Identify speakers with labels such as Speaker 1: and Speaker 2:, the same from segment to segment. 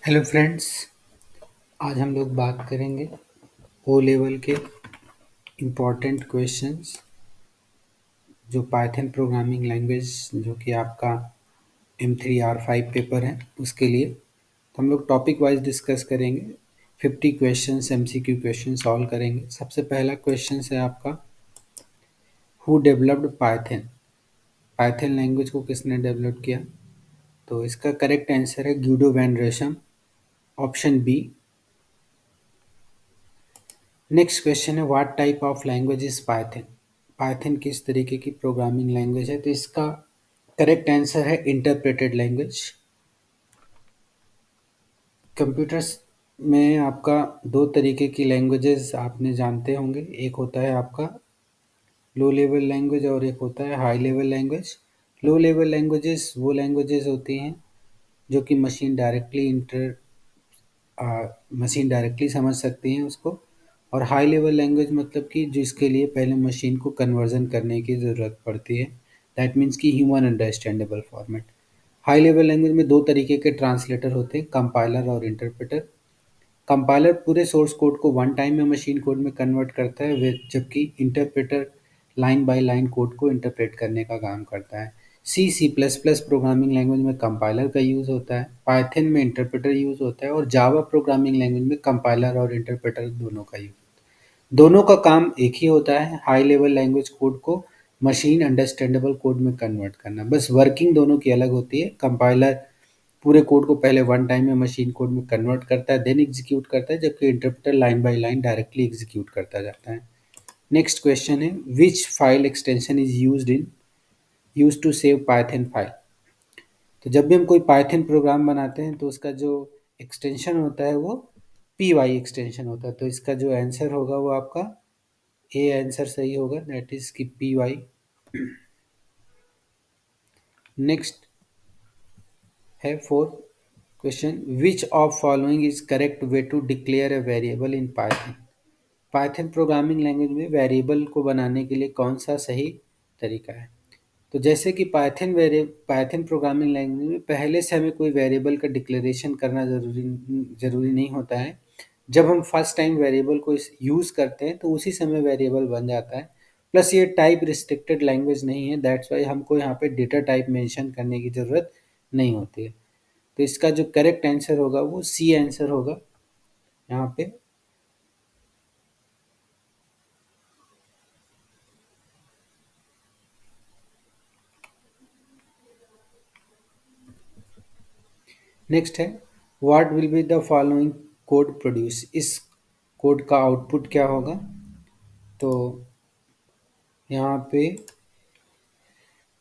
Speaker 1: Hello friends. आज हम लोग बात करेंगे ओ लेवल के इम्पोर्टेंट क्वेश्चंस जो पाइथन प्रोग्रामिंग लैंग्वेज जो कि आपका M3R5 पेपर है उसके लिए। तो हम लोग टॉपिक वाइज डिस्कस करेंगे। 50 क्वेश्चंस MCQ क्वेश्चन सॉल्व करेंगे। सबसे पहला क्वेश्चन है आपका, who developed Python. Python language को किसने डेवलप किया? तो इसका करेक्ट आंसर है ग्यूडो वैन रेशम, ऑप्शन बी। नेक्स्ट क्वेश्चन है, what type of language is Python. Python किस तरीके की प्रोग्रामिंग लैंग्वेज है? तो इसका करेक्ट आंसर है इंटरप्रेटेड लैंग्वेज। कंप्यूटर्स में आपका दो तरीके की लैंग्वेजेस आपने जानते होंगे, एक होता है आपका लो लेवल लैंग्वेज और एक होता है high level language. Low level languages वो लैंग्वेजेस होती हैं जो कि मशीन डायरेक्टली समझ सकती हैं उसको। और हाई लेवल लैंग्वेज मतलब कि जिसके लिए पहले मशीन को कन्वर्जन करने की ज़रूरत पड़ती है। दैट मीन्स कि human understandable format. High level language में दो तरीके के ट्रांसलेटर होते हैं, कंपाइलर और इंटरप्रेटर। कंपाइलर पूरे सोर्स कोड को वन टाइम में मशीन कोड में कन्वर्ट करता है, जबकि interpreter line by line code को इंटरप्रेट करने का काम करता है। C++ प्रोग्रामिंग लैंग्वेज में कंपाइलर का यूज़ होता है, पाइथन में इंटरप्रेटर यूज़ होता है और जावा प्रोग्रामिंग लैंग्वेज में कंपाइलर और इंटरप्रेटर दोनों का यूज़। दोनों का काम एक ही होता है, हाई लेवल लैंग्वेज कोड को मशीन अंडरस्टैंडेबल कोड में कन्वर्ट करना। बस वर्किंग दोनों की अलग होती है। कंपाइलर पूरे कोड को पहले वन टाइम में मशीन कोड में कन्वर्ट करता है, देन एग्जीक्यूट करता है, जबकि interpreter line by line directly execute करता जाता है। नेक्स्ट क्वेश्चन है, which file extension is used to save Python file. तो जब भी हम कोई पाइथन प्रोग्राम बनाते हैं तो उसका जो एक्सटेंशन होता है वो py एक्सटेंशन होता है। तो इसका जो आंसर होगा वो आपका ए आंसर सही होगा, दैट इज कि py। नेक्स्ट है fourth question, which of following is correct way to declare a variable in Python. Python programming language में वेरिएबल को बनाने के लिए कौन सा सही तरीका है? तो जैसे कि पाइथन प्रोग्रामिंग लैंग्वेज में पहले से हमें कोई वेरिएबल का डिक्लेरेशन करना ज़रूरी नहीं होता है। जब हम फर्स्ट टाइम वेरिएबल को यूज़ करते हैं तो उसी समय वेरिएबल बन जाता है। प्लस ये टाइप रिस्ट्रिक्टेड लैंग्वेज नहीं है, दैट्स वाई हमको यहाँ पे डेटा टाइप मेंशन करने की ज़रूरत नहीं होती है। तो इसका जो करेक्ट आंसर होगा वो सी आंसर होगा यहाँ पे। नेक्स्ट है, what will be the following code produce. इस कोड का आउटपुट क्या होगा? तो यहाँ पे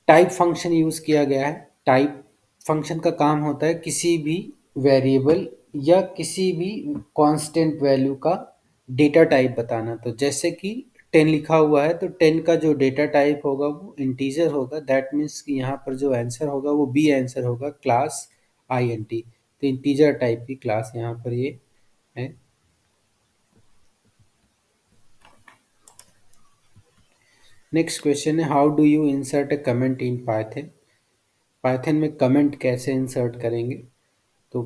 Speaker 1: टाइप फंक्शन यूज़ किया गया है। टाइप फंक्शन का काम होता है किसी भी वेरिएबल या किसी भी कांस्टेंट वैल्यू का डेटा टाइप बताना। तो जैसे कि 10 लिखा हुआ है तो 10 का जो डेटा टाइप होगा वो इंटीजर होगा। दैट मीन्स कि यहाँ पर जो आंसर होगा वो बी आंसर होगा, क्लास int। तो इंटीजर टाइप की क्लास यहाँ पर ये है। नेक्स्ट क्वेश्चन है, how do you insert a comment in Python. Python में कमेंट कैसे इंसर्ट करेंगे? तो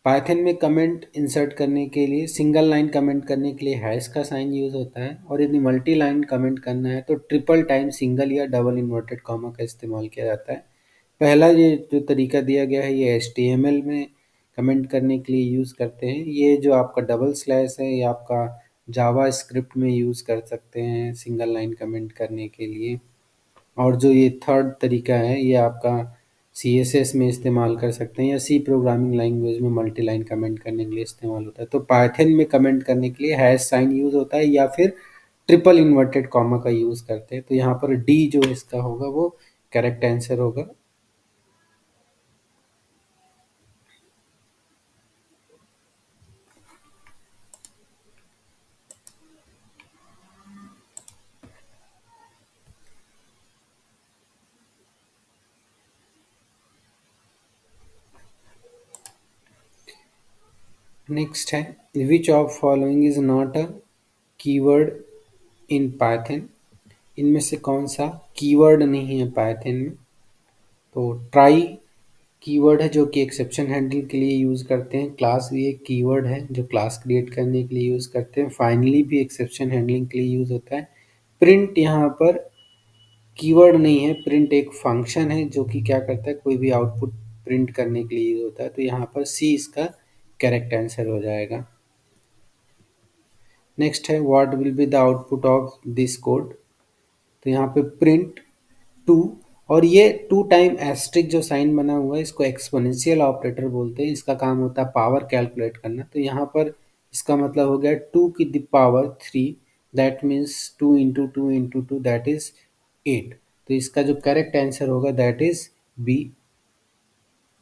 Speaker 1: पाइथन में कमेंट इंसर्ट करने के लिए, सिंगल लाइन कमेंट करने के लिए हैश का साइन यूज़ होता है, और यदि मल्टी लाइन कमेंट करना है तो ट्रिपल टाइम सिंगल या डबल इन्वर्टेड कॉमा का इस्तेमाल किया जाता है। पहला ये जो तरीका दिया गया है ये HTML में कमेंट करने के लिए यूज़ करते हैं। ये जो आपका डबल स्लैश है ये आपका जावा स्क्रिप्ट में यूज़ कर सकते हैं सिंगल लाइन कमेंट करने के लिए। और जो ये थर्ड तरीका है ये आपका CSS में इस्तेमाल कर सकते हैं या सी प्रोग्रामिंग लैंग्वेज में मल्टी लाइन कमेंट करने के लिए इस्तेमाल होता है। तो पाइथन में कमेंट करने के लिए हैश साइन यूज़ होता है या फिर ट्रिपल इन्वर्टेड कॉमा का यूज़ करते हैं। तो यहाँ पर डी जो इसका होगा वो करेक्ट आंसर होगा। नेक्स्ट है, which of following is not a keyword in Python. इनमें से कौन सा कीवर्ड नहीं है पाइथन में? तो ट्राई कीवर्ड है जो कि एक्सेप्शन हैंडलिंग के लिए यूज़ करते हैं। क्लास भी एक कीवर्ड है जो क्लास क्रिएट करने के लिए यूज़ करते हैं। फाइनली भी एक्सेप्शन हैंडलिंग के लिए यूज़ होता है। प्रिंट यहाँ पर कीवर्ड नहीं है, प्रिंट एक फंक्शन है जो कि क्या करता है, कोई भी आउटपुट प्रिंट करने के लिए यूज़ होता है। तो यहाँ पर सी इसका करेक्ट आंसर हो जाएगा। नेक्स्ट है what will be the output of this code. तो यहाँ पे प्रिंट टू, और ये टू टाइम एस्ट्रिक जो साइन बना हुआ है इसको एक्सपोनेंशियल ऑपरेटर बोलते हैं। इसका काम होता है पावर कैलकुलेट करना। तो यहाँ पर इसका मतलब हो गया 2 की the power 3, that means 2 into 2 that is 8। तो इसका जो करेक्ट आंसर होगा दैट इज बी।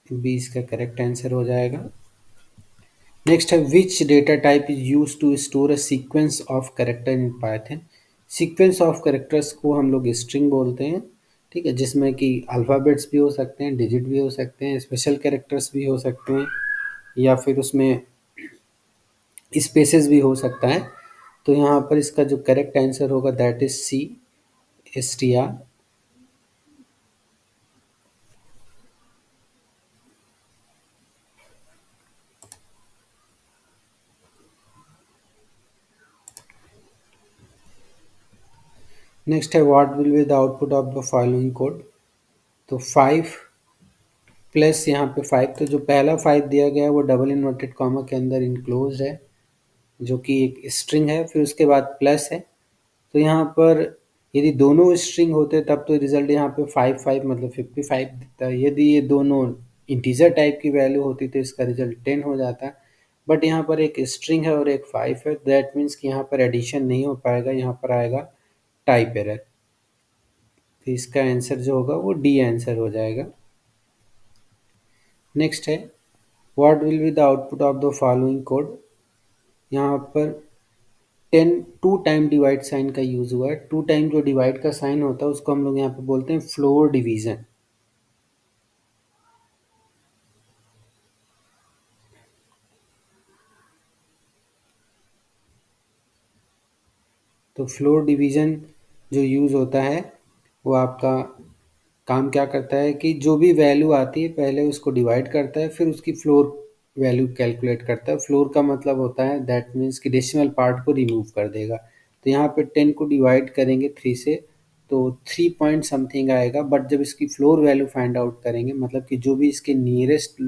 Speaker 1: बी इसका करेक्ट आंसर हो जाएगा। नेक्स्ट है which data type is use to store a sequence of character in Python. Sequence of characters को हम लोग स्ट्रिंग बोलते हैं, ठीक है, जिसमें कि अल्फ़ाबेट्स भी हो सकते हैं, डिजिट भी हो सकते हैं, स्पेशल कैरेक्टर्स भी हो सकते हैं, या फिर उसमें स्पेसेस भी हो सकता है। तो यहाँ पर इसका जो करेक्ट आंसर होगा that is C, str। Next है what will be the output of the following code. तो 5 प्लस यहाँ पे 5, तो जो पहला 5 दिया गया है वो डबल इन्वर्टेड कॉमा के अंदर इनक्लोज है, जो कि एक स्ट्रिंग है। फिर उसके बाद प्लस है। तो यहाँ पर यदि दोनों स्ट्रिंग होते तब तो रिजल्ट यहाँ पे 5 5 मतलब 55 दिखता है। यदि ये दोनों इंटीजर टाइप की वैल्यू होती तो इसका रिजल्ट 10 हो जाता। बट यहाँ पर एक स्ट्रिंग है और एक 5 है, दैट मीन्स कि यहाँ पर एडिशन नहीं हो पाएगा, यहाँ पर आएगा टाइप एरर। तो इसका आंसर जो होगा वो डी आंसर हो जाएगा। नेक्स्ट है what will be the output of the following code. यहाँ पर 2 टाइम डिवाइड साइन का यूज़ हुआ है। 2 टाइम जो डिवाइड का साइन होता है उसको हम लोग यहाँ पे बोलते हैं फ्लोर डिवीजन। तो फ्लोर डिवीजन जो यूज़ होता है वो आपका काम क्या करता है कि जो भी वैल्यू आती है पहले उसको डिवाइड करता है, फिर उसकी फ्लोर वैल्यू कैलकुलेट करता है। फ्लोर का मतलब होता है दैट मीन्स कि डेसिमल पार्ट को रिमूव कर देगा। तो यहाँ पे 10 को डिवाइड करेंगे 3 से तो 3 पॉइंट समथिंग आएगा, बट जब इसकी फ्लोर वैल्यू फाइंड आउट करेंगे, मतलब कि जो भी इसके नियरेस्ट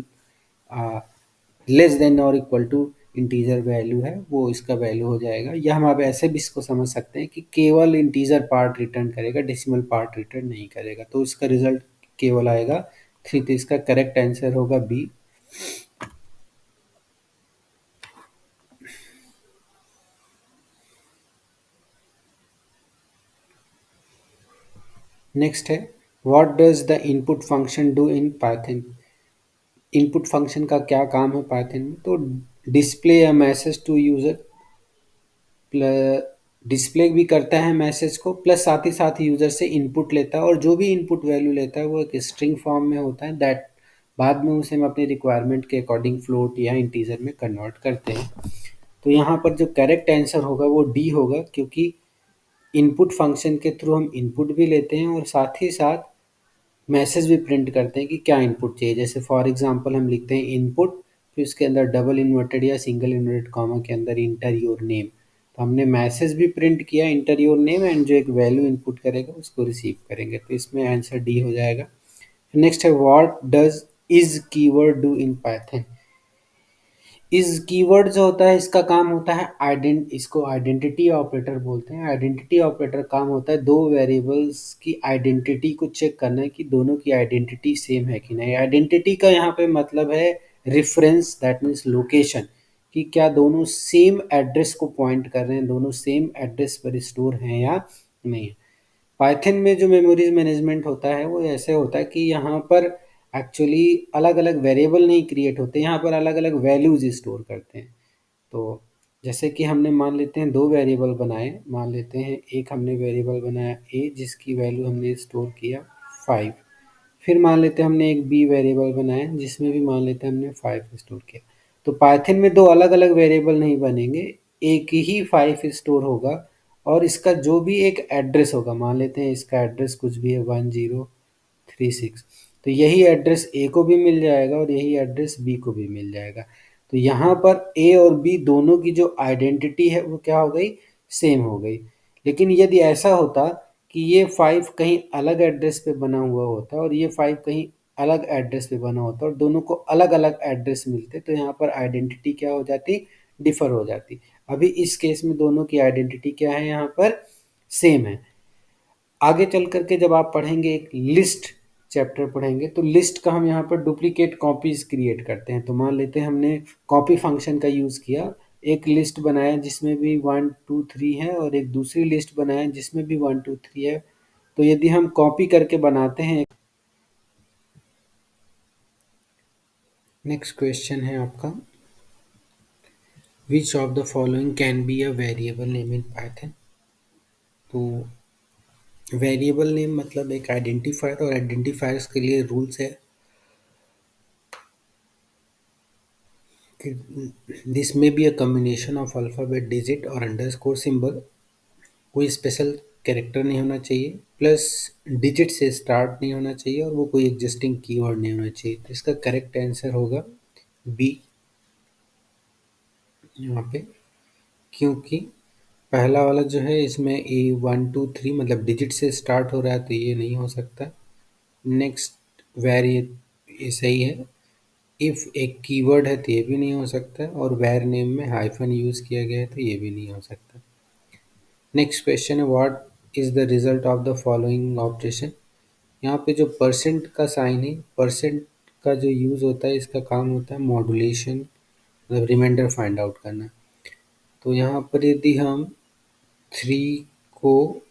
Speaker 1: लेस देन और इक्वल टू इंटीजर वैल्यू है वो इसका वैल्यू हो जाएगा। या हम आप ऐसे भी इसको समझ सकते हैं कि केवल इंटीजर पार्ट रिटर्न करेगा, डेसिमल पार्ट रिटर्न नहीं करेगा। तो इसका रिजल्ट केवल आएगा 3। तो इसका करेक्ट आंसर होगा बी। नेक्स्ट है what does the input function do in Python. Input function का क्या काम है पाइथन में। तो display a message to user, display भी करता है मैसेज को, प्लस साथ ही यूज़र से इनपुट लेता है, और जो भी इनपुट वैल्यू लेता है वो एक स्ट्रिंग फॉर्म में होता है। दैट बाद में उसे हम अपनी रिक्वायरमेंट के अकॉर्डिंग फ्लोट या इंटीजर में कन्वर्ट करते हैं। तो यहाँ पर जो करेक्ट आंसर होगा वो डी होगा, क्योंकि इनपुट फंक्शन के थ्रू हम इनपुट भी लेते हैं और साथ ही साथ मैसेज भी प्रिंट करते हैं कि क्या इनपुट चाहिए। जैसे फॉर एग्जांपल हम लिखते हैं इनपुट, फिर उसके अंदर डबल इन्वर्टेड या सिंगल इन्वर्टेड कॉमा के अंदर इंटर योर नेम। तो हमने मैसेज भी प्रिंट किया इंटर योर नेम, एंड जो एक वैल्यू इनपुट करेगा उसको रिसीव करेंगे। तो इसमें आंसर डी हो जाएगा। नेक्स्ट है what does is keyword do in Python. इस कीवर्ड जो होता है इसका काम होता है इसको आइडेंटिटी ऑपरेटर बोलते हैं। आइडेंटिटी ऑपरेटर काम होता है दो वेरिएबल्स की आइडेंटिटी को चेक करना है कि दोनों की आइडेंटिटी सेम है कि नहीं। आइडेंटिटी का यहाँ पे मतलब है रेफरेंस, दैट मीन्स लोकेशन, कि क्या दोनों सेम एड्रेस को पॉइंट कर रहे हैं, दोनों सेम एड्रेस पर स्टोर हैं या नहीं। पाइथन में जो मेमोरीज मैनेजमेंट होता है वो ऐसे होता है कि यहाँ पर एक्चुअली अलग अलग वेरिएबल नहीं क्रिएट होते, यहाँ पर अलग अलग वैल्यूज स्टोर करते हैं। तो जैसे कि हमने मान लेते हैं दो वेरिएबल बनाए, मान लेते हैं एक हमने वेरिएबल बनाया ए जिसकी वैल्यू हमने स्टोर किया 5। फिर मान लेते हैं हमने एक बी वेरिएबल बनाया जिसमें भी मान लेते हैं हमने 5 स्टोर किया। तो पाइथन में दो अलग अलग वेरिएबल नहीं बनेंगे, एक ही 5 स्टोर होगा, और इसका जो भी एक एड्रेस होगा, मान लेते हैं इसका एड्रेस कुछ भी है 1036, तो यही एड्रेस ए को भी मिल जाएगा और यही एड्रेस बी को भी मिल जाएगा। तो यहाँ पर ए और बी दोनों की जो आइडेंटिटी है वो क्या हो गई, सेम हो गई। लेकिन यदि ऐसा होता कि ये 5 कहीं अलग एड्रेस पे बना हुआ होता और ये 5 कहीं अलग एड्रेस पे बना होता और दोनों को अलग अलग एड्रेस मिलते, तो यहाँ पर आइडेंटिटी क्या हो जाती, डिफर हो जाती। अभी इस केस में दोनों की आइडेंटिटी क्या है, यहाँ पर सेम है। आगे चल करके जब आप पढ़ेंगे एक लिस्ट चैप्टर पढ़ेंगे, तो लिस्ट का हम यहाँ पर डुप्लीकेट कॉपीज क्रिएट करते हैं। तो मान लेते हैं हमने कॉपी फंक्शन का यूज़ किया, एक लिस्ट बनाया जिसमें भी 1 2 3 है और एक दूसरी लिस्ट बनाया जिसमें भी 1 2 3 है। तो यदि हम कॉपी करके बनाते हैं, नेक्स्ट क्वेश्चन है आपका, विच of the following can be a variable name in Python. तो वेरिएबल नेम मतलब एक आइडेंटिफायर, और आइडेंटिफायर्स के लिए रूल्स है कि दिस में be a combination of alphabet, digit और अंडरस्कोर सिंबल। कोई स्पेशल कैरेक्टर नहीं होना चाहिए, प्लस डिजिट से स्टार्ट नहीं होना चाहिए, और वो कोई एग्जिस्टिंग कीवर्ड नहीं होना चाहिए। तो इसका करेक्ट आंसर होगा बी यहाँ पे, क्योंकि पहला वाला जो है इसमें ए 1 2 3 मतलब डिजिट से स्टार्ट हो रहा है, तो ये नहीं हो सकता। नेक्स्ट वेर, ये सही है। इफ़ एक कीवर्ड है तो ये भी नहीं हो सकता, और वेर नेम में हाइफन यूज़ किया गया है तो ये भी नहीं हो सकता। नेक्स्ट क्वेश्चन है, what is the result of the following operation. यहाँ पे जो परसेंट का साइन है, परसेंट का जो यूज़ होता है, इसका काम होता है मॉड्यूलेशन, मतलब रिमाइंडर फाइंड आउट करना। तो यहाँ पर यदि हम 3 को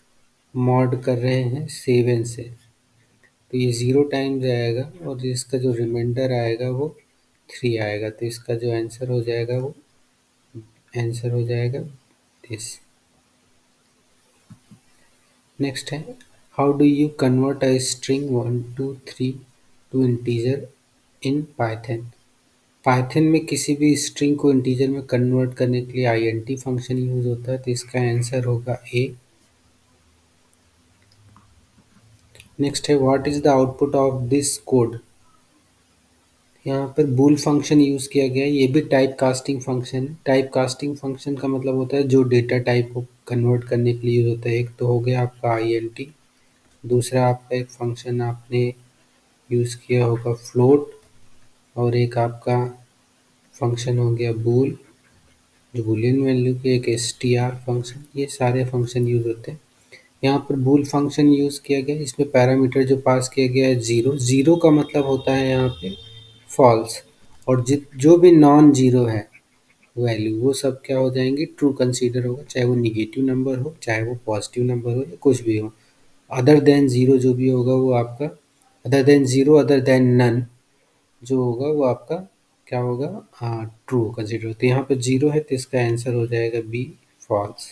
Speaker 1: मॉड कर रहे हैं 7 से, तो ये 0 टाइम जाएगा और इसका जो रिमाइंडर आएगा वो 3 आएगा। तो इसका जो आंसर हो जाएगा वो आंसर हो जाएगा दिस। नेक्स्ट है, how do you convert a string 1 2 3 to integer in Python. Python में किसी भी स्ट्रिंग को इंटीजर में कन्वर्ट करने के लिए आईएनटी फंक्शन यूज होता है। तो इसका आंसर होगा ए। नेक्स्ट है, what is the output of this code. यहाँ पर बूल फंक्शन यूज किया गया है, ये भी टाइप कास्टिंग फंक्शन है। टाइप कास्टिंग फंक्शन का मतलब होता है जो डेटा टाइप को कन्वर्ट करने के लिए यूज होता है। एक तो हो गया आपका आईएनटी, दूसरा आपका एक फंक्शन आपने यूज किया होगा फ्लोट, और एक आपका फंक्शन हो गया बूल, जो बूलियन वैल्यू के एक str फंक्शन। ये सारे फंक्शन यूज होते हैं। यहाँ पर बूल फंक्शन यूज किया गया, इसमें पैरामीटर जो पास किया गया है जीरो। जीरो का मतलब होता है यहाँ पे फॉल्स, और जो भी नॉन जीरो है वैल्यू, वो सब क्या हो जाएंगे, ट्रू कंसीडर होगा, चाहे वो निगेटिव नंबर हो, चाहे वो पॉजिटिव नंबर हो, या कुछ भी हो। अदर देन जीरो जो भी होगा वो आपका, other than zero, other than none जो होगा वो आपका क्या होगा, हाँ ट्रू कंसीडर। तो यहाँ पे जीरो है तो इसका आंसर हो जाएगा बी, फॉल्स।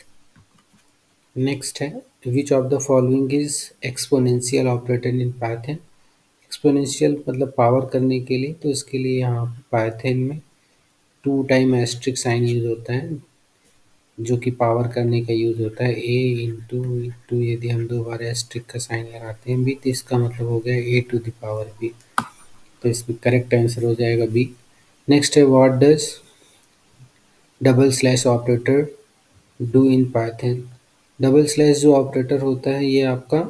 Speaker 1: नेक्स्ट है, which of the following is exponential operator in Python. Exponential मतलब पावर करने के लिए, तो इसके लिए यहाँ पाइथन में 2 टाइम एस्ट्रिक साइन यूज होता है, जो कि पावर करने का यूज होता है। ए इंटू यदि हम 2 बार एस्ट्रिक का साइन लगाते हैं बी, तो इसका मतलब हो गया ए टू द पावर बी। तो इसमें करेक्ट आंसर हो जाएगा बी। नेक्स्ट है, what does double slash operator do in Python. Double slash जो ऑपरेटर होता है ये आपका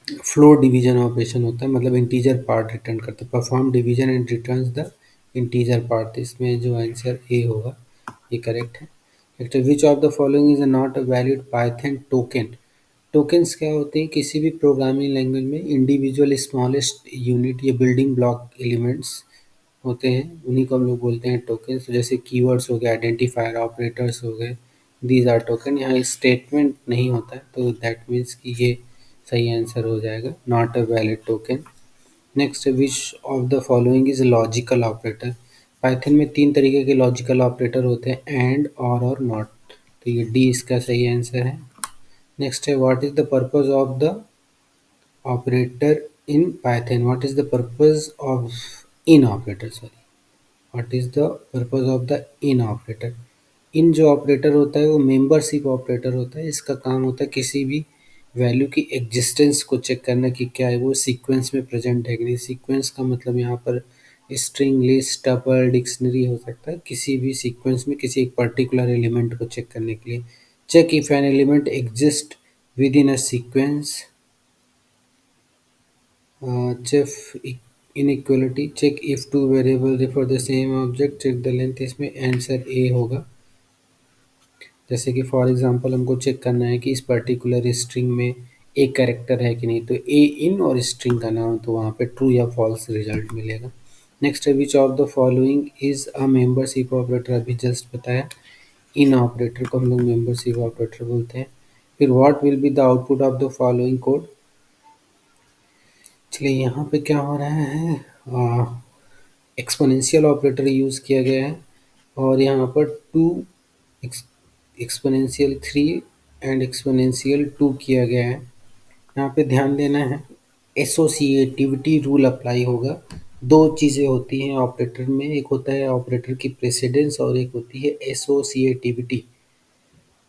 Speaker 1: फ्लोर डिवीजन ऑपरेशन होता है, मतलब इंटीजर पार्ट रिटर्न करता है। Perform division and returns the integer part. इसमें जो आंसर ए होगा ये करेक्ट है। Next, which of the following is not a valid Python token. Tokens क्या होते हैं, किसी भी प्रोग्रामिंग लैंग्वेज में इंडिविजुअल स्मॉलेस्ट यूनिट या बिल्डिंग ब्लॉक एलिमेंट्स होते हैं, उन्हीं को हम लोग बोलते हैं टोकन्स। जैसे कीवर्ड्स हो गए, आइडेंटिफायर, ऑपरेटर्स हो गए, दीज आर टोकन। यहाँ स्टेटमेंट नहीं होता है, तो दैट मीन्स कि ये सही आंसर हो जाएगा, not a valid token. Next, which of the following is logical operator. Python में 3 तरीके के लॉजिकल ऑपरेटर होते हैं, एंड, और नॉट। तो ये डी इसका सही आंसर है। नेक्स्ट है, what is the purpose of the operator in Python. What is the purpose of in operator, sorry, what is the purpose of the in operator. In जो operator होता है वो मेंबरशिप ऑपरेटर होता है। इसका काम होता है किसी भी वैल्यू की एग्जिस्टेंस को चेक करना कि क्या है वो सीक्वेंस में प्रेजेंट है कि नहीं। सीक्वेंस का मतलब यहाँ पर स्ट्रिंग, लिस्ट, टपल, डिक्शनरी हो सकता है, किसी भी सीक्वेंस में किसी एक पर्टिकुलर एलिमेंट को चेक करने के लिए। Check if an element exist within a sequence. Check inequality, check if two variable refer the same object, check the length. इसमें आंसर ए होगा। जैसे कि फॉर एग्जांपल हमको चेक करना है कि इस पर्टिकुलर स्ट्रिंग में एक कैरेक्टर है कि नहीं, तो ए इन और स्ट्रिंग का नाम, तो वहाँ पे ट्रू या फॉल्स रिजल्ट मिलेगा। नेक्स्ट है which of the following is a membership operator. अभी जस्ट बताया इन ऑपरेटर को हम लोग मेंबरशिप ऑपरेटर बोलते हैं। फिर what will be the output of the following code. चलिए यहाँ पे क्या हो रहा है, एक्सपोनेंशियल ऑपरेटर यूज़ किया गया है और यहाँ पर two exponential three and exponential two किया गया है। यहाँ पे ध्यान देना है, एसोसिएटिविटी रूल अप्लाई होगा। दो चीज़ें होती हैं ऑपरेटर में, एक होता है ऑपरेटर की प्रेसिडेंस और एक होती है एसोसिएटिविटी।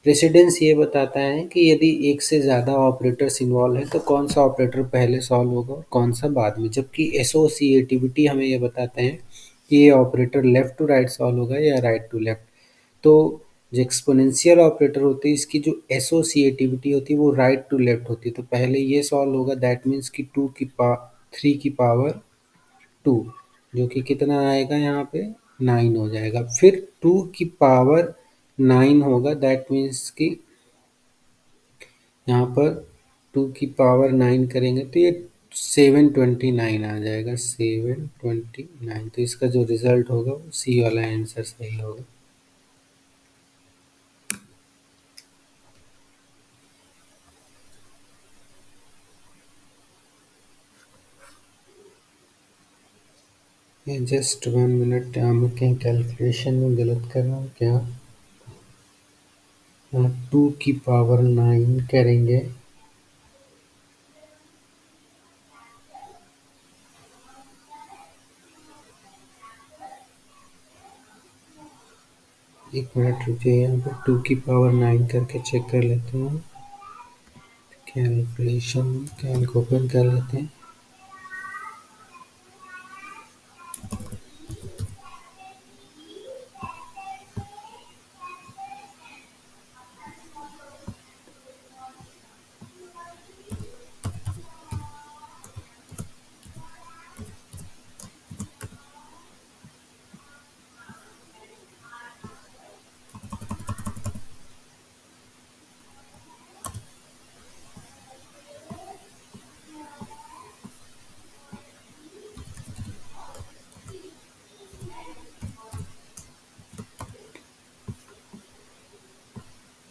Speaker 1: प्रेसिडेंस ये बताता है कि यदि एक से ज़्यादा ऑपरेटर्स इन्वॉल्व है तो कौन सा ऑपरेटर पहले सॉल्व होगा और कौन सा बाद में, जबकि एसोसिएटिविटी हमें ये बताते हैं कि ये operator left to right solve होगा या राइट टू लेफ़्ट। तो जो एक्सपोनेंशियल ऑपरेटर होती है इसकी जो एसोसिएटिविटी होती है वो राइट टू लेफ़्ट होती है, तो पहले ये सॉल्व होगा, दैट मीन्स कि थ्री की पावर टू, जो कि कितना आएगा यहाँ पे 9 हो जाएगा। फिर 2 की पावर 9 होगा, दैट मीन्स कि यहाँ पर 2 की पावर 9 करेंगे तो ये 729 आ जाएगा, 729। तो इसका जो रिजल्ट होगा वो सी वाला आंसर सही होगा। ये जस्ट 1 मिनट, यहाँ मैं कहीं कैलकुलेशन में गलत कर रहा हूँ क्या। 2 की पावर 9 करेंगे, एक मिनट रुकिए, यहाँ पे 2 की पावर 9 करके चेक कर लेते हैं। कैलकुलेशन, कैलक ओपन कर लेते हैं।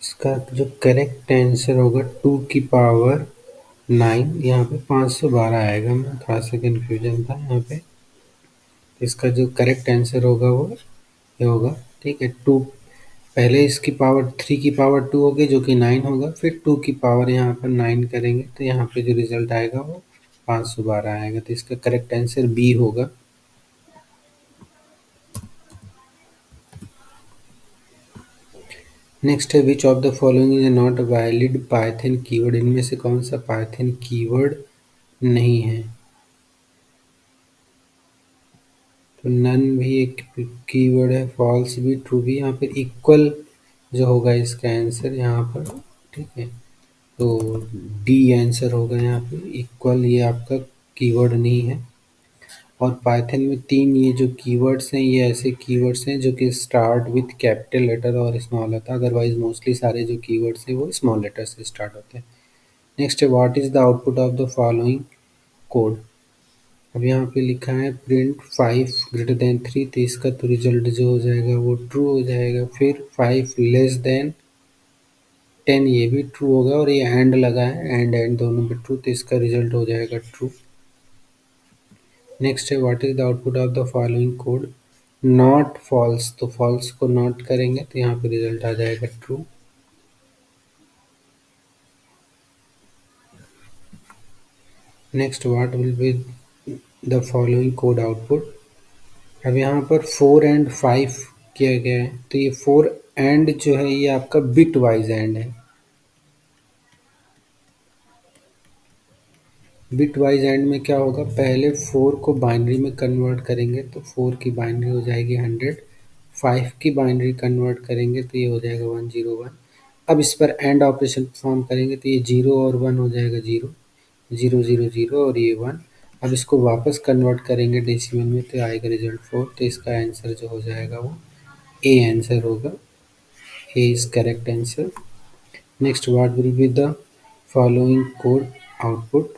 Speaker 1: इसका जो करेक्ट आंसर होगा 2 की पावर 9, यहाँ पे 512 आएगा। मैं थोड़ा सा कन्फ्यूजन था यहाँ पे। इसका जो करेक्ट आंसर होगा वो ये होगा, ठीक है। टू, पहले इसकी पावर 3 की पावर 2 होगी जो कि 9 होगा, फिर 2 की पावर यहाँ पर 9 करेंगे तो यहाँ पे जो रिजल्ट आएगा वो 512 आएगा। तो इसका करेक्ट आंसर बी होगा। नेक्स्ट है which of the following is not valid Python keyword. इनमें से कौन सा पाइथन कीवर्ड नहीं है। तो नन भी एक कीवर्ड है, फॉल्स भी, ट्रू भी। यहाँ पे इक्वल जो होगा इसका आंसर यहाँ पर, ठीक है। तो डी आंसर होगा यहाँ पे, इक्वल ये आपका कीवर्ड नहीं है। और पाइथन में तीन ये जो कीवर्ड्स हैं ये ऐसे कीवर्ड्स हैं जो कि स्टार्ट विथ कैपिटल लेटर और स्मॉल लेटर, अदरवाइज मोस्टली सारे जो कीवर्ड्स हैं वो स्मॉल लेटर से स्टार्ट होते हैं। नेक्स्ट है what is the output of the following code. अब यहाँ पे लिखा है प्रिंट 5 > 3, तो इसका तो रिजल्ट जो हो जाएगा वो ट्रू हो जाएगा। फिर 5 <10, ये भी ट्रू होगा और ये एंड लगा है, एंड एंड दोनों पे ट्रू, तो इसका रिजल्ट हो जाएगा ट्रू। नेक्स्ट है what is the output of the following code. Not false, तो फॉल्स को नॉट करेंगे तो यहाँ पे रिजल्ट आ जाएगा true. Next what will be the following code output. अब यहाँ पर 4 और 5 किया गया है, तो ये 4 एंड जो है ये आपका बिट वाइज एंड है। बिट वाइज एंड में क्या होगा, पहले 4 को बाइनरी में कन्वर्ट करेंगे तो 4 की बाइनरी हो जाएगी 100, 5 की बाइनरी कन्वर्ट करेंगे तो ये हो जाएगा 101। अब इस पर एंड ऑपरेशन परफॉर्म करेंगे तो ये 0 और 1 हो जाएगा 0, 0 0 0 और ये 1। अब इसको वापस कन्वर्ट करेंगे डेसिमल में तो आएगा रिजल्ट 4। तो इसका आंसर जो हो जाएगा वो ए आंसर होगा। A is correct answer. Next, what will be the following code output.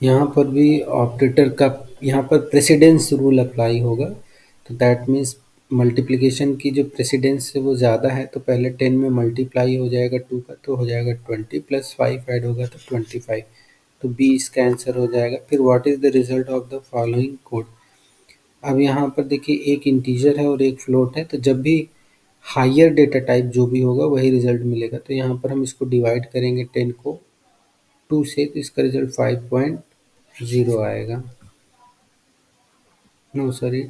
Speaker 1: यहाँ पर भी ऑपरेटर का, यहाँ पर प्रेसिडेंस रूल अप्लाई होगा। तो दैट मीन्स मल्टीप्लिकेशन की जो प्रेसिडेंस है वो ज़्यादा है तो पहले 10 में मल्टीप्लाई हो जाएगा 2 का तो हो जाएगा 20 प्लस 5 ऐड होगा तो 25। तो बी इसका आंसर हो जाएगा। फिर what is the result of the following code. अब यहाँ पर देखिए एक इंटीजर है और एक फ्लोट है, तो जब भी हायर डेटा टाइप जो भी होगा वही रिजल्ट मिलेगा। तो यहाँ पर हम इसको डिवाइड करेंगे 10 को 2 से तो इसका रिजल्ट 5.0 आएगा। नो सॉरी,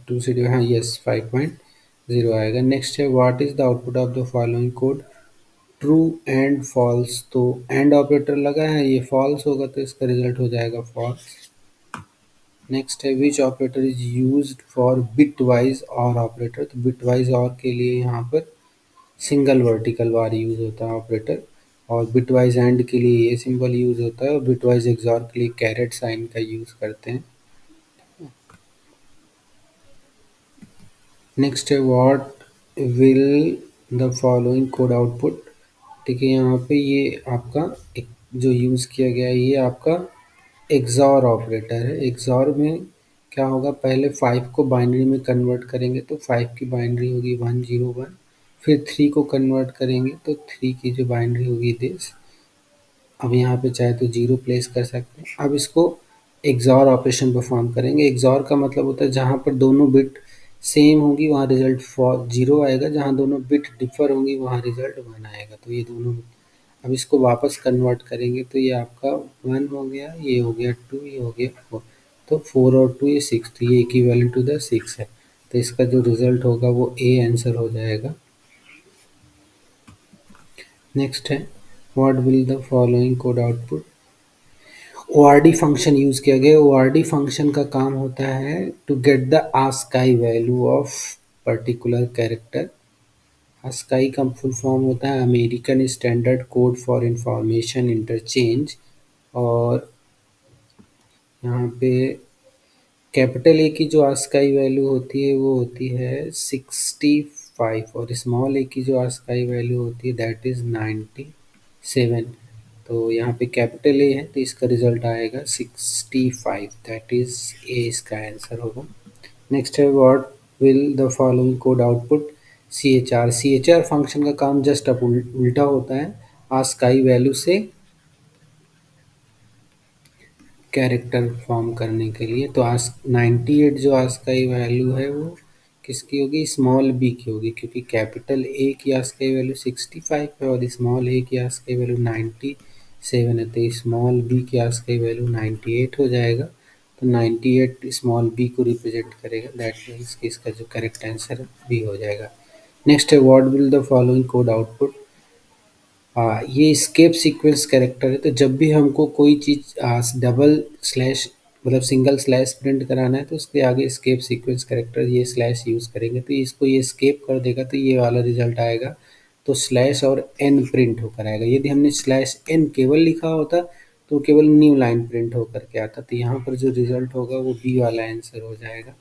Speaker 1: 2 से हाँ यस 5.0 आएगा। नेक्स्ट है what is the output of the following code. True and false, तो एंड ऑपरेटर लगा है, ये फॉल्स होगा तो इसका रिजल्ट हो जाएगा फॉल्स। नेक्स्ट है which operator is used for bitwise or operator. तो बिट वाइज और के लिए यहाँ पर सिंगल वर्टिकल बार यूज होता है ऑपरेटर, और बिट वाइज एंड के लिए ये सिंबल यूज होता है, और बिट वाइज एक्सॉर के लिए कैरेट साइन का यूज करते हैं। नेक्स्ट है what will the following code output. देखिए यहाँ पे ये आपका एक जो यूज़ किया गया है ये आपका एक्सॉर ऑपरेटर है। एक्सॉर में क्या होगा, पहले 5 को बाइनरी में कन्वर्ट करेंगे तो 5 की बाइनरी होगी 101। फिर 3 को कन्वर्ट करेंगे तो 3 की जो बाइनरी होगी दिस। अब यहाँ पे चाहे तो 0 प्लेस कर सकते हैं। अब इसको एक्सॉर ऑपरेशन परफॉर्म करेंगे। एक्सॉर का मतलब होता है जहाँ पर दोनों बिट सेम होंगी वहाँ रिजल्ट फॉर 0 आएगा, जहाँ दोनों बिट डिफर होंगी वहाँ रिजल्ट 1 आएगा। तो ये दोनों, अब इसको वापस कन्वर्ट करेंगे तो ये आपका 1 हो गया, ये हो गया 2, ये हो गया 4। तो 4 और 2 ये 6, तो ये इक्विवेलेंट टू द 6 है। तो इसका जो रिजल्ट होगा वो ए आंसर हो जाएगा। नेक्स्ट है what will the following code output. ORD function use किया गया। ORD फंक्शन का काम होता है to get the ASCII value of particular character. ASCII का फुल फॉर्म होता है American Standard Code for Information Interchange. और यहाँ पे कैपिटल ए की जो ASCII वैल्यू होती है वो होती है 65, और स्मॉल ए की जो ASCII वैल्यू होती है दैट इज़ 97। तो यहाँ पे कैपिटल ए है तो इसका रिजल्ट आएगा 65, दैट इज़ ए इसका आंसर होगा। नेक्स्ट है what will the following code output. C H R function का काम जस्ट अब उल्टा होता है ASCII वैल्यू से कैरेक्टर फॉर्म करने के लिए। तो आज 98 जो ASCII वैल्यू है वो किसकी होगी, स्मॉल बी की होगी, क्योंकि कैपिटल ए की ASCII वैल्यू 65 है और स्मॉल ए की ASCII वैल्यू 97 है। तो स्मॉल बी की ASCII वैल्यू 98 हो जाएगा। तो 98 स्मॉल बी को रिप्रेजेंट करेगा, दैट मीन्स कि इसका जो करेक्ट आंसर बी हो जाएगा। नेक्स्ट है what will the following code output. हाँ, ये स्केप सीक्वेंस कैरेक्टर है। तो जब भी हमको कोई चीज़ डबल स्लैश मतलब सिंगल स्लैश प्रिंट कराना है तो उसके आगे स्केप सीक्वेंस कैरेक्टर ये स्लैश यूज़ करेंगे तो इसको ये स्केप कर देगा तो ये वाला रिजल्ट आएगा। तो स्लैश और एन प्रिंट होकर आएगा। यदि हमने स्लैश एन केवल लिखा होता तो केवल न्यू लाइन प्रिंट होकर के आता। तो यहाँ पर जो रिजल्ट होगा वो बी वाला आंसर हो जाएगा।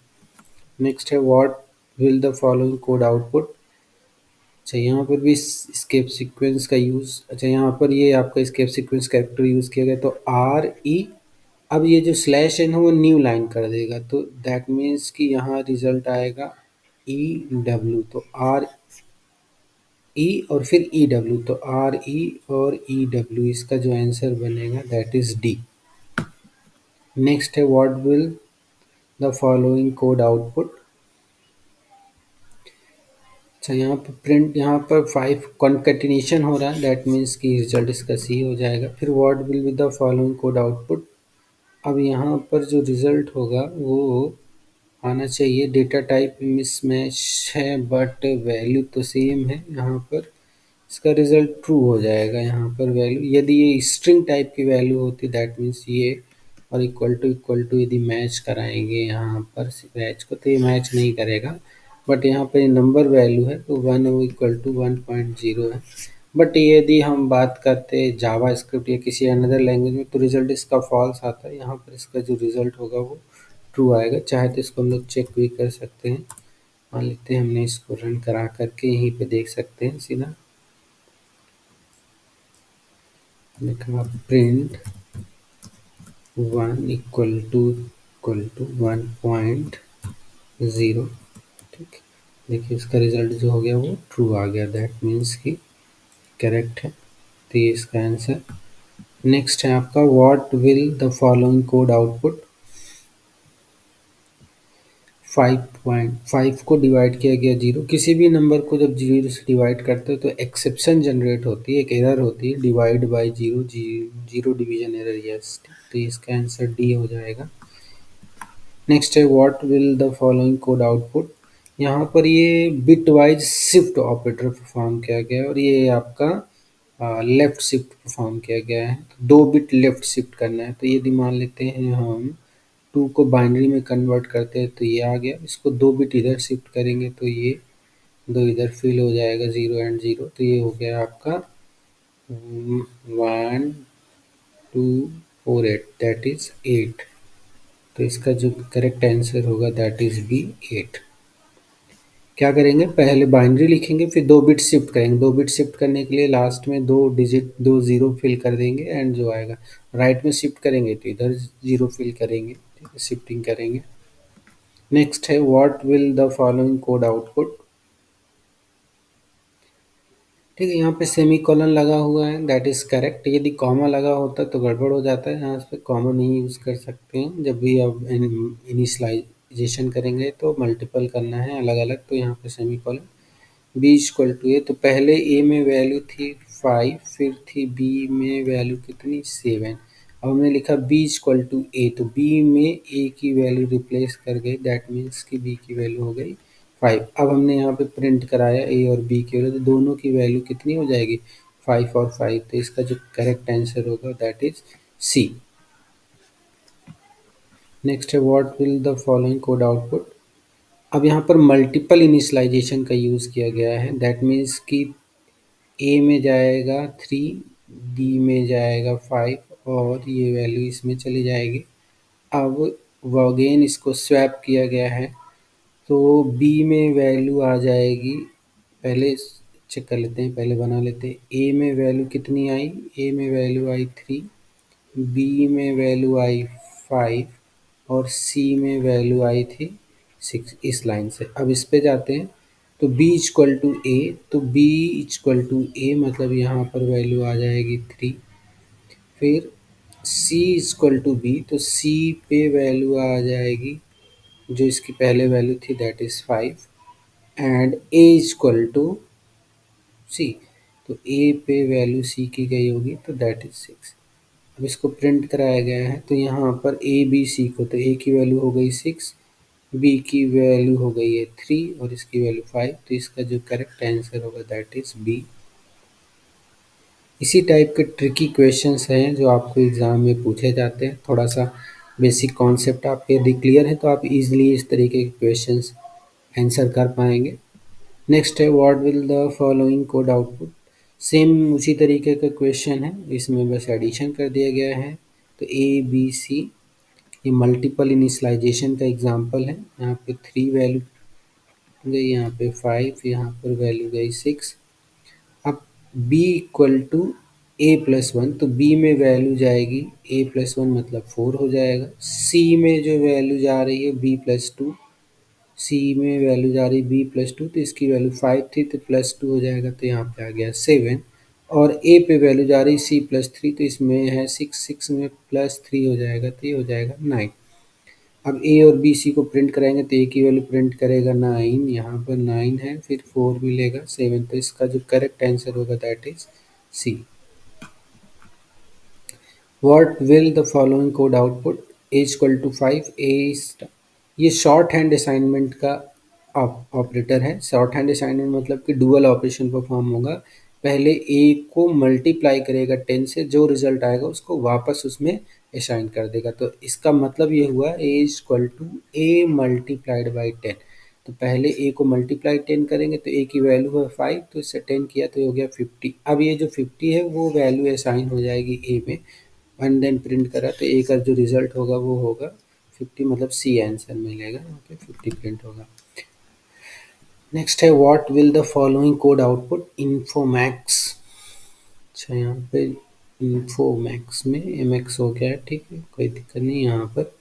Speaker 1: नेक्स्ट है what will the following code output. अच्छा, यहाँ पर भी स्केप सीक्वेंस का यूज़, अच्छा यहाँ पर ये आपका स्केप सीक्वेंस कैरेक्टर यूज़ किया गया तो आर ई। अब ये जो स्लैश एन है वो न्यू लाइन कर देगा तो दैट मीन्स कि यहाँ रिजल्ट आएगा ई डब्ल्यू। तो आर ई और फिर ई डब्ल्यू, तो आर ई और ई डब्ल्यू इसका जो आंसर बनेगा दैट इज़ डी। नेक्स्ट है what will the following code output. अच्छा, यहाँ पर प्रिंट, यहाँ पर 5 कॉन्केटिनेशन हो रहा है दैट मीन्स कि रिजल्ट इसका सी हो जाएगा। फिर what will be the following code output. अब यहाँ पर जो रिजल्ट होगा वो आना चाहिए, डेटा टाइप मिसमैच है बट वैल्यू तो सेम है। यहाँ पर इसका रिजल्ट ट्रू हो जाएगा यहाँ पर वैल्यू। यदि ये स्ट्रिंग टाइप की वैल्यू होती दैट मीन्स ये और इक्वल टू यदि मैच कराएंगे यहाँ पर मैच को, तो ये मैच नहीं करेगा। बट यहाँ पर नंबर वैल्यू है तो 1 इक्वल टू 1.0 है। बट यदि हम बात करते हैं जावा स्क्रिप्ट या किसी अनदर लैंग्वेज में तो रिजल्ट इसका फॉल्स आता है। यहाँ पर इसका जो रिजल्ट होगा वो ट्रू आएगा। चाहे तो इसको हम लोग चेक भी कर सकते हैं। मान लेते हैं हमने इसको रन करा करके यहीं पे देख सकते हैं सीधा लिखा प्रिंट 1 इक्वल टू 1.0। ठीक है, देखिए इसका रिजल्ट जो हो गया वो ट्रू आ गया। दैट मीन्स कि करेक्ट है। तो ये इसका आंसर। नेक्स्ट है आपका what will the following code output. 5.5 को डिवाइड किया गया जीरो। किसी भी नंबर को जब जीरो से डिवाइड करते हो तो एक्सेप्शन जनरेट होती है, एक एरर होती है divide by zero, zero division error. Yes, तो इसका आंसर डी हो जाएगा। नेक्स्ट है what will the following code output. यहाँ पर ये bit wise shift operator perform किया गया है और ये आपका लेफ्ट शिफ्ट परफॉर्म किया गया है। तो 2 बिट लेफ्ट शिफ्ट करना है। तो यदि मान लेते हैं हम 2 को बाइनरी में कन्वर्ट करते हैं तो ये आ गया। इसको 2 बिट इधर शिफ्ट करेंगे तो ये 2 इधर फिल हो जाएगा 0 एंड 0। तो ये हो गया आपका 1248 दैट इज 8। तो इसका जो करेक्ट आंसर होगा दैट इज बी 8। क्या करेंगे, पहले बाइनरी लिखेंगे फिर 2 बिट शिफ्ट करेंगे। 2 बिट शिफ्ट करने के लिए लास्ट में 2 डिजिट 2 ज़ीरो फिल कर देंगे एंड जो आएगा राइट में शिफ्ट करेंगे तो इधर 0 फिल करेंगे। ठीक है, शिफ्टिंग करेंगे। नेक्स्ट है what will the following code output. ठीक है, यहाँ पे सेमी कॉलन लगा हुआ है दैट इज करेक्ट। यदि कॉमा लगा होता तो गड़बड़ हो जाता है। यहाँ पे कॉमा नहीं यूज़ कर सकते हैं। जब भी आप इनिशलाइजेशन करेंगे तो मल्टीपल करना है अलग अलग, तो यहाँ पे semicolon. B equal to A, तो पहले ए में वैल्यू थी 5, फिर थी बी में वैल्यू कितनी 7। अब हमने लिखा बी इक्वल टू ए, तो बी में ए की वैल्यू रिप्लेस कर गई दैट मीन्स कि बी की वैल्यू हो गई 5। अब हमने यहाँ पे प्रिंट कराया ए और बी की वैल्यू, तो दोनों की वैल्यू कितनी हो जाएगी 5 और 5। तो इसका जो करेक्ट आंसर होगा दैट इज सी। नेक्स्ट है what will the following code output. अब यहाँ पर मल्टीपल इनिशलाइजेशन का यूज़ किया गया है दैट मीन्स कि ए में जाएगा 3, बी में जाएगा 5 और ये वैल्यू इसमें चली जाएगी। अब वो अगेन इसको स्वैप किया गया है तो बी में वैल्यू आ जाएगी। पहले चेक कर लेते हैं, पहले बना लेते हैं। ए में वैल्यू कितनी आई, ए में वैल्यू आई 3, बी में वैल्यू आई 5 और सी में वैल्यू आई थी 6। इस लाइन से अब इस पे जाते हैं तो b इक्वल टू ए, तो b इक्वल टू ए मतलब यहाँ पर वैल्यू आ जाएगी 3। फिर c इक्वल टू बी, तो c पे वैल्यू आ जाएगी जो इसकी पहले वैल्यू थी that is 5 and a equal to C, तो a पे वैल्यू c की गई होगी तो दैट इज़ 6। अब इसको प्रिंट कराया गया है तो यहाँ पर ए बी सी को, तो ए की वैल्यू हो गई 6, बी की वैल्यू हो गई है 3 और इसकी वैल्यू 5। तो इसका जो करेक्ट आंसर होगा दैट इज बी। इसी टाइप के ट्रिकी क्वेश्चंस हैं जो आपको एग्ज़ाम में पूछे जाते हैं। थोड़ा सा बेसिक कॉन्सेप्ट आपके यदि क्लियर है तो आप इजीली इस तरीके के क्वेश्चंस आंसर कर पाएंगे। नेक्स्ट है what will the following code output. Same उसी तरीके का क्वेश्चन है, इसमें बस एडिशन कर दिया गया है। तो ए बी सी, ये मल्टीपल इनिशलाइजेशन का एग्जांपल है। यहाँ पे 3 वैल्यू गई, यहाँ पे 5, यहाँ पर वैल्यू गई 6। अब b equal to A plus 1, तो b में वैल्यू जाएगी a प्लस 1 मतलब 4 हो जाएगा। c में जो वैल्यू जा रही है b प्लस 2, c में वैल्यू जा रही है b प्लस 2, तो इसकी वैल्यू 5 थी तो प्लस 2 हो जाएगा तो यहाँ पे आ गया 7। और a पे वैल्यू जा रही है c प्लस 3, तो इसमें है 6, 6 में प्लस 3 हो जाएगा तो ये हो जाएगा 9। अब ए और बी सी को प्रिंट कराएंगे तो ए की वैल्यू प्रिंट करेगा 9, यहाँ पर 9 है, फिर 4 मिलेगा 7। तो इसका जो करेक्ट आंसर होगा that is C. What will the following code output. A equal to 5, ये शॉर्ट हैंड असाइनमेंट का ऑपरेटर है। शॉर्ट हैंड असाइनमेंट मतलब कि डुअल ऑपरेशन परफॉर्म होगा। पहले ए को मल्टीप्लाई करेगा 10 से, जो रिजल्ट आएगा उसको वापस उसमें असाइन कर देगा। तो इसका मतलब ये हुआ A is equal to A multiplied by 10। तो पहले ए को मल्टीप्लाई 10 करेंगे तो ए की वैल्यू है 5, तो इससे 10 किया तो हो गया 50। अब ये जो 50 है वो वैल्यू असाइन हो जाएगी ए में, एंड देन प्रिंट करा तो ए का जो रिजल्ट होगा वो होगा 50, मतलब सी आंसर मिलेगा, यहाँ पे 50 प्रिंट होगा। नेक्स्ट है what will the following code output infomax. अच्छा, यहाँ पे इन्फोमैक्स में एम एक्स हो गया है, ठीक है, कोई दिक्कत नहीं। यहाँ पर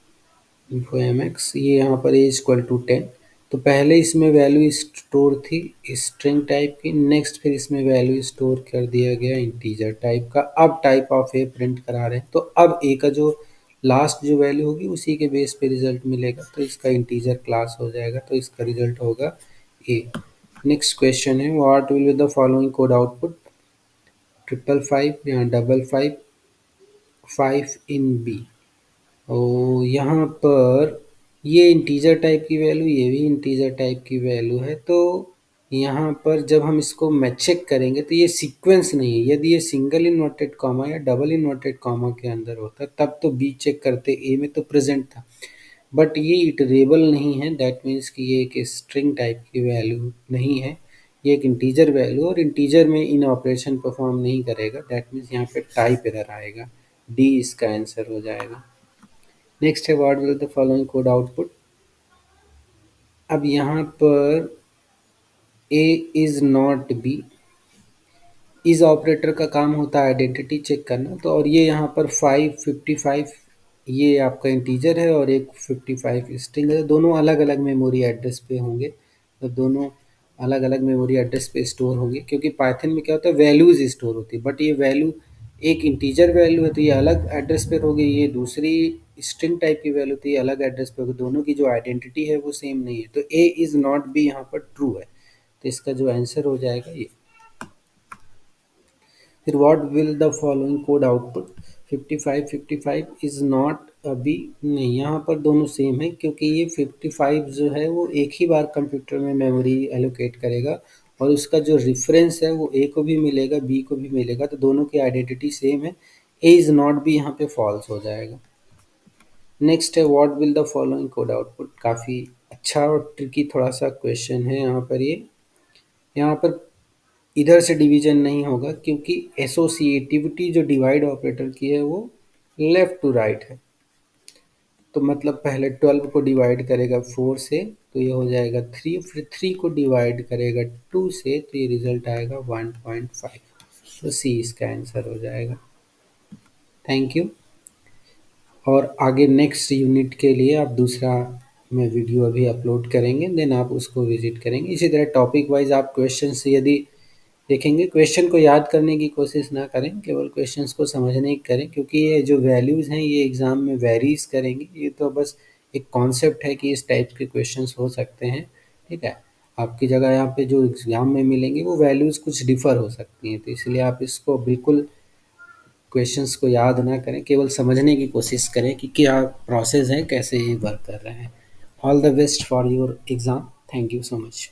Speaker 1: इन्फो एम एक्स, ये यहाँ पर ए इक्वल टू 10। तो पहले इसमें वैल्यू स्टोर थी स्ट्रिंग टाइप की, नेक्स्ट फिर इसमें वैल्यू स्टोर कर दिया गया इंटीजर टाइप का। अब टाइप ऑफ ए प्रिंट करा रहे हैं, तो अब ए का जो लास्ट जो वैल्यू होगी उसी के बेस पे रिजल्ट मिलेगा, तो इसका इंटीजर क्लास हो जाएगा, तो इसका रिजल्ट होगा ए। नेक्स्ट क्वेश्चन है what will be the following code output 555 या 555 5 इन बी। और यहाँ पर ये इंटीजर टाइप की वैल्यू, ये भी इंटीजर टाइप की वैल्यू है, तो यहाँ पर जब हम इसको मैं चेक करेंगे तो ये सीक्वेंस नहीं है। यदि ये सिंगल इन्वर्टेड कॉमा या डबल इन्वर्टेड कॉमा के अंदर होता तब तो बी चेक करते, ए में तो प्रेजेंट था। बट ये इटरेबल नहीं है, दैट मीन्स कि ये एक स्ट्रिंग टाइप की वैल्यू नहीं है, ये एक इंटीजर वैल्यू, और इंटीजर में इन ऑपरेशन परफॉर्म नहीं करेगा, दैट मीन्स यहाँ पे टाइप एरर आएगा, डी इसका आंसर हो जाएगा। नेक्स्ट है what will the following code output. अब यहाँ पर A is not B, is operator का काम होता है आइडेंटिटी चेक करना, तो और ये यहाँ पर 555 ये आपका इंटीजर है और एक 55 स्ट्रिंग है, दोनों अलग अलग मेमोरी एड्रेस पे होंगे, तो दोनों अलग अलग मेमोरी एड्रेस पे स्टोर होंगे, क्योंकि पाइथन में क्या होता है वैल्यूज स्टोर होती है, बट ये वैल्यू एक इंटीजर वैल्यू है तो ये अलग एड्रेस पे होगी, ये दूसरी स्ट्रिंग टाइप की वैल्यू तो ये अलग एड्रेस पे होगी, दोनों की जो आइडेंटिटी है वो सेम नहीं है, तो ए इज नॉट बी यहाँ पर ट्रू है, तो इसका जो आंसर हो जाएगा ये। फिर what will the following code output 55 is not अभी नहीं, यहाँ पर दोनों सेम है, क्योंकि ये 55 जो है वो एक ही बार कंप्यूटर में मेमोरी एलोकेट करेगा, और उसका जो रेफरेंस है वो ए को भी मिलेगा बी को भी मिलेगा, तो दोनों की आइडेंटिटी सेम है, ए इज नॉट भी यहाँ पे फॉल्स हो जाएगा। नेक्स्ट है what will the following code output, काफ़ी अच्छा और ट्रिकी थोड़ा सा क्वेश्चन है यहाँ पर। ये यहाँ पर इधर से डिवीजन नहीं होगा, क्योंकि एसोसिएटिविटी जो डिवाइड ऑपरेटर की है वो लेफ्ट टू राइट है, तो मतलब पहले 12 को डिवाइड करेगा 4 से तो ये हो जाएगा 3, फिर 3 को डिवाइड करेगा 2 से तो ये रिजल्ट आएगा 1.5, तो सी इसका आंसर हो जाएगा। Thank you. और आगे नेक्स्ट यूनिट के लिए आप दूसरा में वीडियो अभी अपलोड करेंगे, देन आप उसको विजिट करेंगे। इसी तरह टॉपिक वाइज आप क्वेश्चन से यदि देखेंगे, क्वेश्चन को याद करने की कोशिश ना करें, केवल क्वेश्चंस को समझने की करें, क्योंकि ये जो वैल्यूज़ हैं ये एग्ज़ाम में वेरीज करेंगी, ये तो बस एक कॉन्सेप्ट है कि इस टाइप के क्वेश्चंस हो सकते हैं, ठीक है। आपकी जगह यहाँ पे जो एग्ज़ाम में मिलेंगे वो वैल्यूज़ कुछ डिफ़र हो सकती हैं, तो इसलिए आप इसको बिल्कुल क्वेश्चंस को याद ना करें, केवल समझने की कोशिश करें कि क्या प्रोसेस है, कैसे ये वर्क कर रहे हैं। All the best for your exam. Thank you so much.